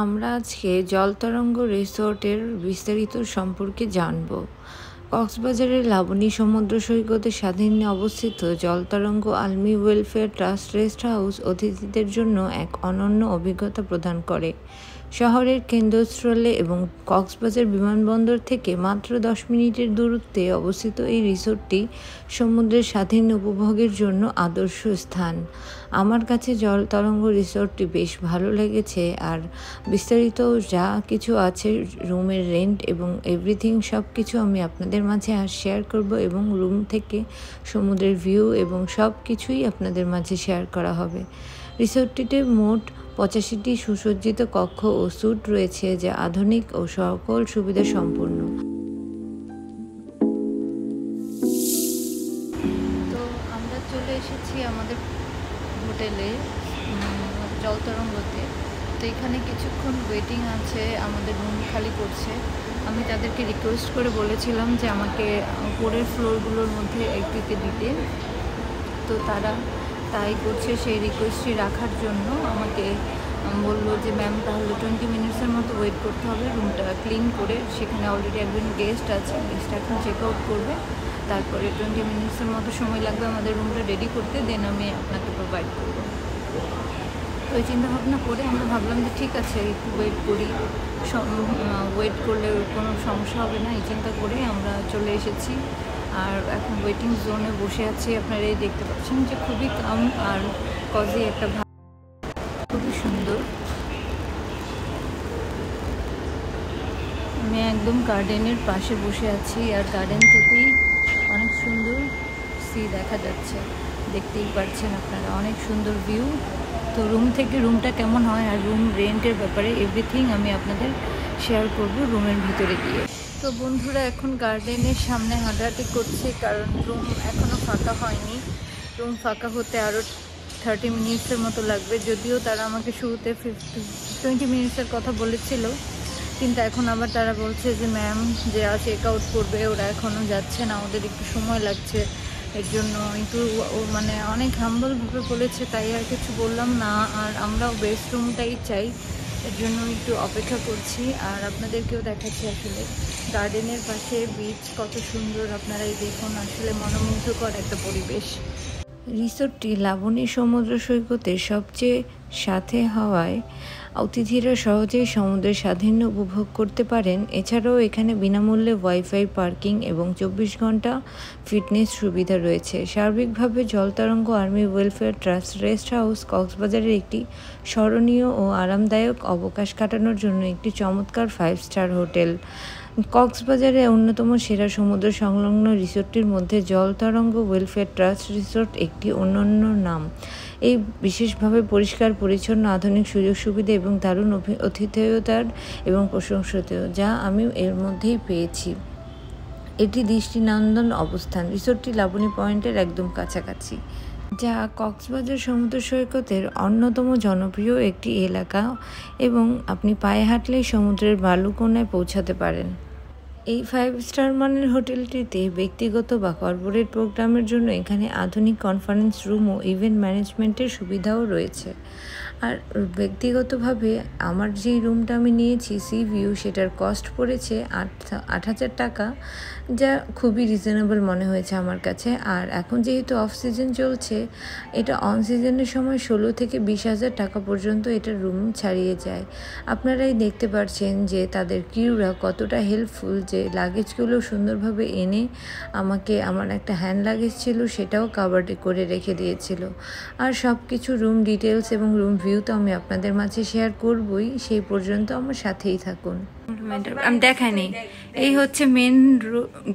আমরা আজকে জলতরঙ্গ রিসোর্টের বিস্তারিত সম্পর্কে জানব। কক্সবাজারের লাবণী সমুদ্র সৈকতে স্বাধীনে অবস্থিত জলতরঙ্গ আলমি ওয়েলফেয়ার ট্রাস্ট রেস্ট হাউস অতিথিদের জন্য এক অনন্য অভিজ্ঞতা প্রদান করে। শহরের কেন্দ্রস্থলে এবং কক্সবাজার বিমানবন্দর থেকে মাত্র 10 মিনিটের দূরত্বে অবস্থিত এই রিসোর্টটি সমুদ্রের স্বাধীন উপভোগের জন্য আদর্শ স্থান। আমার কাছে জলতরঙ্গ রিসোর্টটি বেশ ভালো লেগেছে, আর বিস্তারিত যা কিছু আছে, রুমের রেন্ট এবং এভরিথিং সব কিছু আমি আপনাদের মাঝে শেয়ার করব, এবং রুম থেকে সমুদ্রের ভিউ এবং সব কিছুই আপনাদের মাঝে শেয়ার করা হবে। রিসোর্টটিতে মোট 85টি সুসজ্জিত কক্ষ ও স্যুট রয়েছে, যা আধুনিক ও সকল সুবিধা সম্পন্ন। তো আমরা চলে এসেছি আমাদের হোটেলে জলতরঙ্গতে। তো এখানে কিছুক্ষণ ওয়েটিং আছে, আমাদের রুম খালি করছে। আমি তাদেরকে রিকোয়েস্ট করে বলেছিলাম যে আমাকে উপরের ফ্লোরগুলোর মধ্যে একদিকে দিতে, তো তারা তাই করছে। সেই রিকোয়েস্টটি রাখার জন্য আমাকে বললো যে ম্যাম তাহলে 20 মিনিটসের মতো ওয়েট করতে হবে রুমটা ক্লিন করে। সেখানে অলরেডি একজন গেস্ট আছে, গেস্ট এখন চেক আউট করবে, তারপরে 20 মিনিটসের মতো সময় লাগবে আমাদের রুমটা রেডি করতে, দেন আমি আপনাকে প্রোভাইড করবো। তো এই চিন্তাভাবনা করে আমরা ভাবলাম যে ঠিক আছে একটু ওয়েট করি, ওয়েট করলে কোনো সমস্যা হবে না, এই চিন্তা করে আমরা চলে এসেছি। আর এখন ওয়েটিং জোনে বসে আছি। আপনারা এই দেখতে পাচ্ছেন যে খুবই কাম আর কজি একটা ভাব, খুবই সুন্দর। আমি একদম গার্ডেনের পাশে বসে আছি, আর গার্ডেন থেকেই অনেক সুন্দর সি দেখা যাচ্ছে, দেখতেই পাচ্ছেন আপনারা, অনেক সুন্দর ভিউ। তো রুম থেকে রুমটা কেমন হয় আর রুম রেন্টের ব্যাপারে এভরিথিং আমি আপনাদের শেয়ার করব রুমের ভিতরে গিয়ে। তো বন্ধুরা এখন গার্ডেনের সামনে হাঁটাহাঁটি করছে, কারণ রুম এখনও ফাঁকা হয়নি। রুম ফাঁকা হতে আরও 30 মিনিটসের মতো লাগবে, যদিও তারা আমাকে শুরুতে 20 মিনিটসের কথা বলেছিল, কিন্তু এখন আবার তারা বলছে যে ম্যাম যে চেক আউট করবে ওরা এখনও যাচ্ছে না, ওদের একটু সময় লাগছে। এর জন্য একটু মানে অনেক হাম্বলভাবে বলেছে, তাই আর কিছু বললাম না। আর আমরাও বেস্ট রুমটাই চাই, এর জন্য একটু অপেক্ষা করছি। আর আপনাদেরকেও দেখাচ্ছি আসলে গার্ডেনের পাশে বিচ কত সুন্দর, আপনারাই দেখুন, আসলে মনোমুগ্ধকর একটা পরিবেশ। রিসোর্টটি লাবণী সমুদ্র সৈকতের সবচেয়ে সাথে হওয়ায় অতিথিরা সহজেই সমুদ্রের স্বাধীন্য উপভোগ করতে পারেন। এছাড়াও এখানে বিনামূল্যে ওয়াইফাই, পার্কিং এবং 24 ঘন্টা ফিটনেস সুবিধা রয়েছে। সার্বিকভাবে Jaltarang army welfare trust rest house কক্সবাজারের একটি স্মরণীয় ও আরামদায়ক অবকাশ কাটানোর জন্য একটি চমৎকার 5 স্টার হোটেল। কক্সবাজারে অন্যতম সেরা সমুদ্র সংলগ্ন রিসোর্টটির মধ্যে জলতরঙ্গ ওয়েলফেয়ার ট্রাস্ট রিসোর্ট একটি অনন্য নাম। এই বিশেষভাবে পরিষ্কার পরিচ্ছন্ন, আধুনিক সুযোগ সুবিধা এবং দারুণ আতিথেয়তার এবং প্রশংসনীয়, যা আমি এর মধ্যেই পেয়েছি। এটি দৃষ্টিনন্দন অবস্থান। রিসোর্টটি লাবণী পয়েন্টের একদম কাছাকাছি, যা কক্সবাজার সমুদ্র সৈকতের অন্যতম জনপ্রিয় একটি এলাকা, এবং আপনি পায়ে হাঁটলেই সমুদ্রের বালুকোণায় পৌঁছাতে পারেন। এই 5 স্টার মানের হোটেলটিতে ব্যক্তিগত বা কর্পোরেট প্রোগ্রামের জন্য এখানে আধুনিক কনফারেন্স রুম ও ইভেন্ট ম্যানেজমেন্টের সুবিধাও রয়েছে। আর ব্যক্তিগতভাবে আমার যেই রুমটা আমি নিয়েছি সি ভিউ, সেটার কস্ট পড়েছে 8,000 টাকা, যা খুবই রিজনেবল মনে হয়েছে আমার কাছে। আর এখন যেহেতু অফ সিজন চলছে, এটা অন সিজনের সময় 16 থেকে 20,000 টাকা পর্যন্ত এটা রুম ছাড়িয়ে যায়। আপনারাই দেখতে পাচ্ছেন যে তাদের ক্রিউরা কতটা হেল্পফুল, যে লাগেজগুলো সুন্দরভাবে এনে আমাকে, আমার একটা হ্যান্ড লাগেজ ছিল সেটাও কাভার্ড করে রেখে দিয়েছিল। আর সব কিছু রুম ডিটেলস এবং রুম ভিউ তো আমি আপনাদের মাঝে শেয়ার করবই, সেই পর্যন্ত আমার সাথেই থাকুন। আমি দেখাইনি, এই হচ্ছে মেন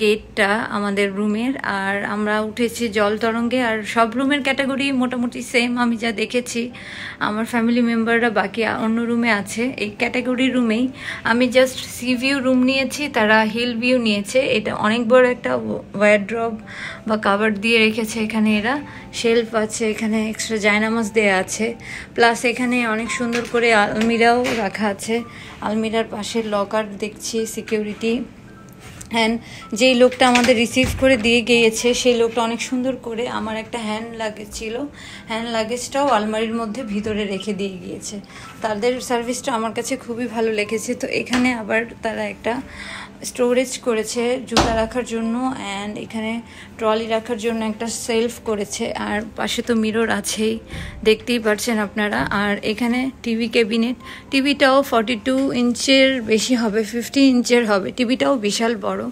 গেটটা আমাদের রুমের। আর আমরা উঠেছি জলতরঙ্গে, আর সব রুমের ক্যাটাগরি মোটামুটি সেম। আমি যা দেখেছি, আমার ফ্যামিলি মেম্বাররা বাকি অন্য রুমে আছে, এই ক্যাটাগরি রুমেই। আমি জাস্ট সি ভিউ রুম নিয়েছি, তারা হিল ভিউ নিয়েছে। এটা অনেক বড় একটা ওয়ারড্রব বা কাভার দিয়ে রেখেছে এখানে এরা, শেলফ আছে, এখানে এক্সট্রা জায়নামাজ দেওয়া আছে, প্লাস এখানে অনেক সুন্দর করে আলমিরাও রাখা আছে। আলমিরার পাশে লকার দেখছি, সিকিউরিটি হ্যান্ড যেই লোকটা আমাদের রিসিভ করে দিয়ে গিয়েছে সেই লোকটা অনেক সুন্দর করে আমার একটা হ্যান্ড লাগেজ ছিল, হ্যান্ড লাগেজটাও আলমারির মধ্যে ভিতরে রেখে দিয়ে গিয়েছে। তাদের সার্ভিসটা আমার কাছে খুবই ভালো লেগেছে। তো এখানে আবার তারা একটা স্টোরেজ করেছে জুতা রাখার জন্য, অ্যান্ড এখানে ট্রলি রাখার জন্য একটা সেলফ করেছে, আর পাশে তো মিরর আছেই, দেখতেই পাচ্ছেন আপনারা। আর এখানে টিভি ক্যাবিনেট, টিভিটাও 42 ইঞ্চের বেশি হবে, 50 ইঞ্চের হবে, টিভিটাও বিশাল বড়,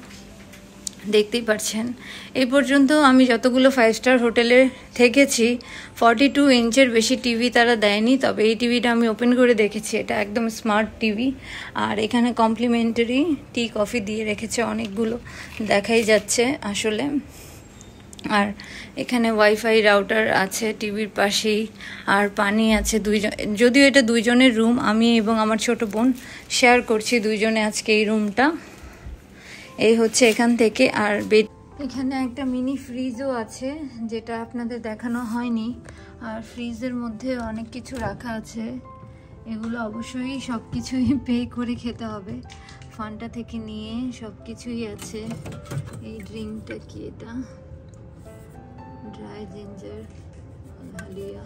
দেখতেই পাচ্ছেন। এই পর্যন্ত আমি যতগুলো 5 স্টার হোটেলে থেকেছি 42 ইঞ্চের বেশি টিভি তারা দেয়নি, তবে এই টিভিটা আমি ওপেন করে দেখেছি, এটা একদম স্মার্ট টিভি। আর এখানে কমপ্লিমেন্টারি টি কফি দিয়ে রেখেছে অনেকগুলো, দেখাই যাচ্ছে আসলে। আর এখানে ওয়াইফাই রাউটার আছে টিভির পাশেই, আর পানি আছে দুইজন, যদিও এটা দুইজনের রুম, আমি এবং আমার ছোট বোন শেয়ার করছি দুইজনে আজকে এই রুমটা। এই হচ্ছে এখান থেকে। আর বেড, এখানে একটা মিনি ফ্রিজও আছে যেটা আপনাদের দেখানো হয়নি। আর ফ্রিজের মধ্যে অনেক কিছু রাখা আছে, এগুলো অবশ্যই সব কিছুই পে করে খেতে হবে, ফান্টা থেকে নিয়ে সব কিছুই আছে। এই ড্রিঙ্কটা কি, এটা ড্রাই জিঞ্জার হালিয়া,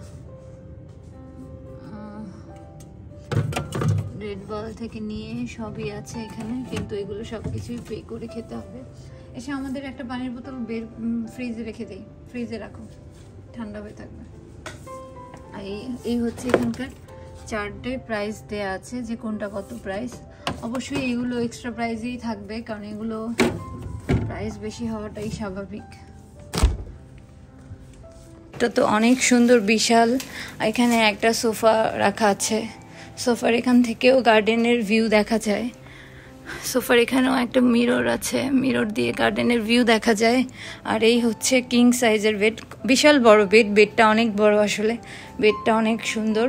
রেড বল থেকে নিয়ে সবই আছে এখানে, কিন্তু এগুলো সব কিছুই পে করে খেতে হবে। এসে আমাদের একটা পানির বোতল ফ্রিজে রেখে দেই, ফ্রিজে রাখো, ঠান্ডা হয়ে থাকবে। এই হচ্ছে এখানকার চারটে প্রাইস দেয়া আছে যে কোনটা কত প্রাইস। অবশ্যই এগুলো এক্সট্রা প্রাইসেই থাকবে, কারণ এগুলো প্রাইস বেশি হওয়াটাই স্বাভাবিক। এটা তো অনেক সুন্দর, বিশাল। এখানে একটা সোফা রাখা আছে, সোফার এখান থেকেও গার্ডেনের ভিউ দেখা যায়। সোফার এখানেও একটা মিরর আছে, মিরর দিয়ে গার্ডেনের ভিউ দেখা যায়। আর এই হচ্ছে কিং সাইজের বেড, বিশাল বড় বেড, বেডটা অনেক বড়, আসলে বেডটা অনেক সুন্দর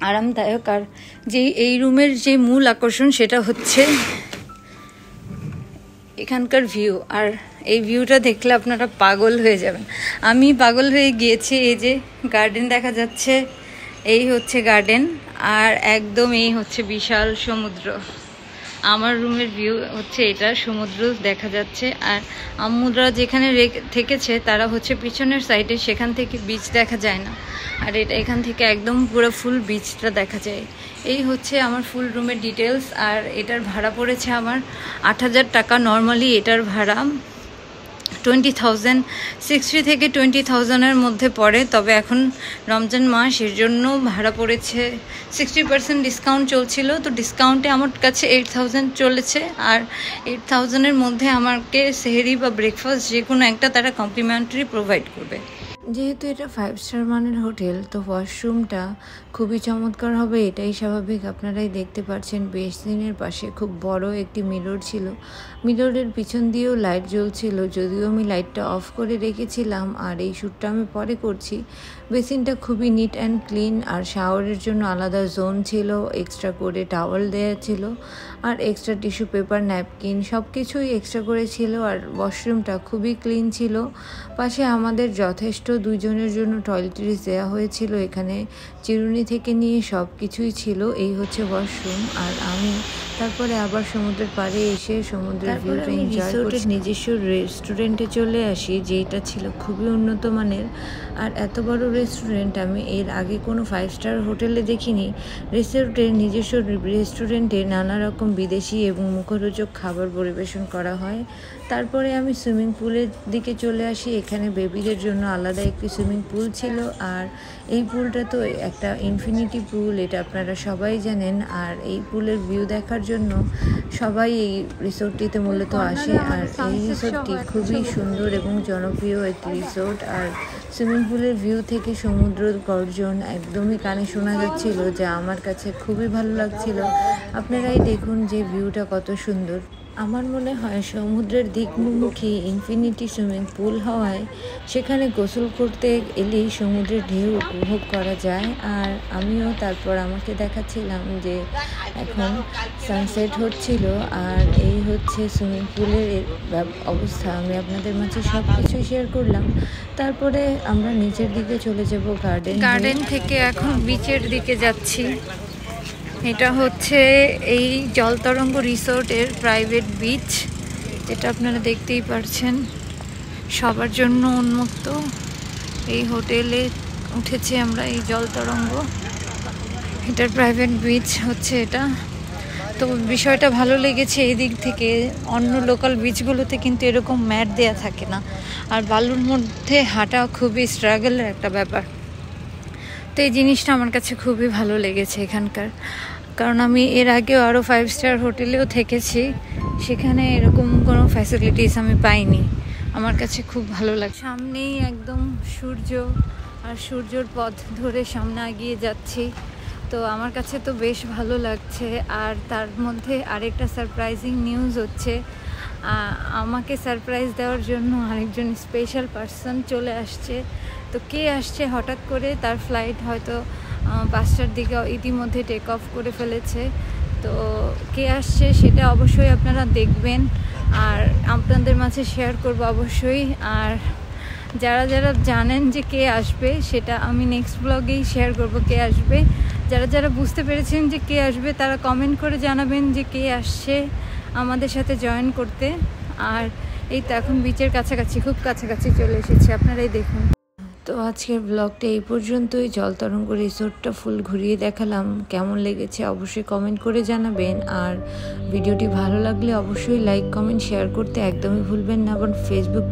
আরামদায়ক। আর এই রুমের যে মূল আকর্ষণ সেটা হচ্ছে এখানকার ভিউ। আর এই ভিউটা দেখলে আপনারা পাগল হয়ে যাবেন, আমি পাগল হয়ে গিয়েছি। এই যে গার্ডেন দেখা যাচ্ছে, এই হচ্ছে গার্ডেন, আর একদম এই হচ্ছে বিশাল সমুদ্র। আমার রুমের ভিউ হচ্ছে এটা, সমুদ্র দেখা যাচ্ছে। আর আম্মুরা যেখানে থেকেছে তারা হচ্ছে পিছনের সাইডে, সেখান থেকে বিচ দেখা যায় না, আর এটা এখান থেকে একদম পুরো ফুল বিচটা দেখা যায়। এই হচ্ছে আমার ফুল রুমের ডিটেলস। আর এটার ভাড়া পড়েছে আমার 8,000 টাকা। নর্মালি এটার ভাড়া 20,000, 60 থেকে 20,000-এর মধ্যে পড়ে, তবে এখন রমজান মাস, এর জন্য ভাড়া পড়েছে 60% ডিসকাউন্ট চলছিল, তো ডিসকাউন্টে আমার কাছে 8,000 চলেছে। আর 8,000-এর মধ্যে আমাকে সেহরি বা ব্রেকফাস্ট যে কোনো একটা তারা কমপ্লিমেন্টারি প্রোভাইড করবে। যেহেতু এটা 5 স্টার মানের হোটেল, তো ওয়াশরুমটা খুবই চমৎকার হবে, এটাই স্বাভাবিক। আপনারাই দেখতে পাচ্ছেন বেসিনের পাশে খুব বড় একটি মিরর ছিল, মিররের পিছন দিয়েও লাইট জ্বলছিল, যদিও আমি লাইটটা অফ করে রেখেছিলাম। আর এই শ্যুটটা আমি পরে করছি। বেসিনটা খুবই নিট অ্যান্ড ক্লিন, আর শাওয়ারের জন্য আলাদা জোন ছিল, এক্সট্রা করে টাওয়াল দেওয়া ছিল, আর এক্সট্রা টিস্যু পেপার, ন্যাপকিন সব কিছুই এক্সট্রা করে ছিল। আর ওয়াশরুমটা খুবই ক্লিন ছিল। পাশে আমাদের যথেষ্ট দুইজনের জন্য টয়লেট্রিজ দেওয়া হয়েছিল, এখানে চিরুনি থেকে নিয়ে সব কিছুই ছিল। এই হচ্ছে ওয়াশরুম। আর আমি তারপরে আবার সমুদ্রের পাড়ে এসে সমুদ্রের ভিউটা এনজয় করছি। নিজস্ব রেস্টুরেন্টে চলে আসি, যেটা ছিল খুবই উন্নত মানের। আর এত বড় রেস্টুরেন্ট আমি এর আগে কোনো 5 স্টার হোটেলে দেখিনি। নিজস্ব রেস্টুরেন্টে নানা রকম বিদেশি এবং মুখরোচক খাবার পরিবেশন করা হয়। তারপরে আমি সুইমিং পুলের দিকে চলে আসি। এখানে বেবিদের জন্য আলাদা একটি সুইমিং পুল ছিল, আর এই পুলটা তো একটা ইনফিনিটি পুল, এটা আপনারা সবাই জানেন। আর এই পুলের ভিউ দেখার জন্য সবাই এই রিসোর্টটিতে মূলত আসে। আর এই রিসোর্টটি খুবই সুন্দর এবং জনপ্রিয় একটি রিসোর্ট। আর সুইমিং পুলের ভিউ থেকে সমুদ্রের গর্জন একদমই কানে শোনা যাচ্ছিল, যা আমার কাছে খুবই ভালো লাগছিল। আপনারাই দেখুন যে ভিউটা কত সুন্দর। আমার মনে হয় সমুদ্রের দিকমুখী ইনফিনিটি সুইমিং পুল হওয়ায় সেখানে গোসল করতে এলেই সমুদ্রের ঢেউ উপভোগ করা যায়। আর আমিও তারপর আমাকে দেখাচ্ছিলাম যে এখন সানসেট হচ্ছিল। আর এই হচ্ছে সুইমিং পুলের অবস্থা, আমি আপনাদের মাঝে সব কিছুই শেয়ার করলাম। তারপরে আমরা নিচের দিকে চলে যাব গার্ডেন থেকে এখন বিচের দিকে যাচ্ছি। এটা হচ্ছে এই জলতরঙ্গ রিসোর্টের প্রাইভেট বিচ। যেটা আপনারা দেখতেই পারছেন সবার জন্য উন্মুক্ত। এই হোটেলে উঠেছি আমরা, এই জল তরঙ্গ, এটার প্রাইভেট বিচ হচ্ছে এটা। তো বিষয়টা ভালো লেগেছে এই দিক থেকে, অন্য লোকাল বিচগুলোতে কিন্তু এরকম ম্যাট দেয়া থাকে না, আর বালুর মধ্যে হাঁটা খুবই স্ট্রাগলের একটা ব্যাপার। তো এই জিনিসটা আমার কাছে খুবই ভালো লেগেছে এখানকার, কারণ আমি এর আগেও আরও 5 স্টার হোটেলেও থেকেছি, সেখানে এরকম কোনো ফ্যাসিলিটিস আমি পাইনি। আমার কাছে খুব ভালো লাগে। সামনেই একদম সূর্য, আর সূর্যর পথ ধরে সামনে এগিয়ে যাচ্ছি। তো আমার কাছে তো বেশ ভালো লাগছে। আর তার মধ্যে আরেকটা সারপ্রাইজিং নিউজ হচ্ছে, আমাকে সারপ্রাইজ দেওয়ার জন্য আরেকজন স্পেশাল পার্সন চলে আসছে। তো কে আসছে হঠাৎ করে, তার ফ্লাইট হয়তো 5টার দিকে ইতিমধ্যে টেক অফ করে ফেলেছে। তো কে আসছে সেটা অবশ্যই আপনারা দেখবেন, আর আপনাদের মাঝে শেয়ার করব অবশ্যই। আর যারা যারা জানেন যে কে আসবে, সেটা আমি নেক্সট ব্লগেই শেয়ার করব কে আসবে। যারা যারা বুঝতে পেরেছেন যে কে আসবে, তারা কমেন্ট করে জানাবেন যে কে আসছে আমাদের সাথে জয়েন করতে। আর এই তো এখন বিচের কাছাকাছি, খুব কাছাকাছি চলে এসেছি, আপনারাই দেখুন। তো আজকের ব্লগটা এই পর্যন্তই। জলতরঙ্গ রিসোর্টটা ফুল ঘুরিয়ে দেখালাম, কেমন লেগেছে অবশ্যই কমেন্ট করে জানাবেন। আর ভিডিওটি ভালো লাগলে অবশ্যই লাইক, কমেন্ট, শেয়ার করতে একদমই ভুলবেন না। আবার ফেসবুক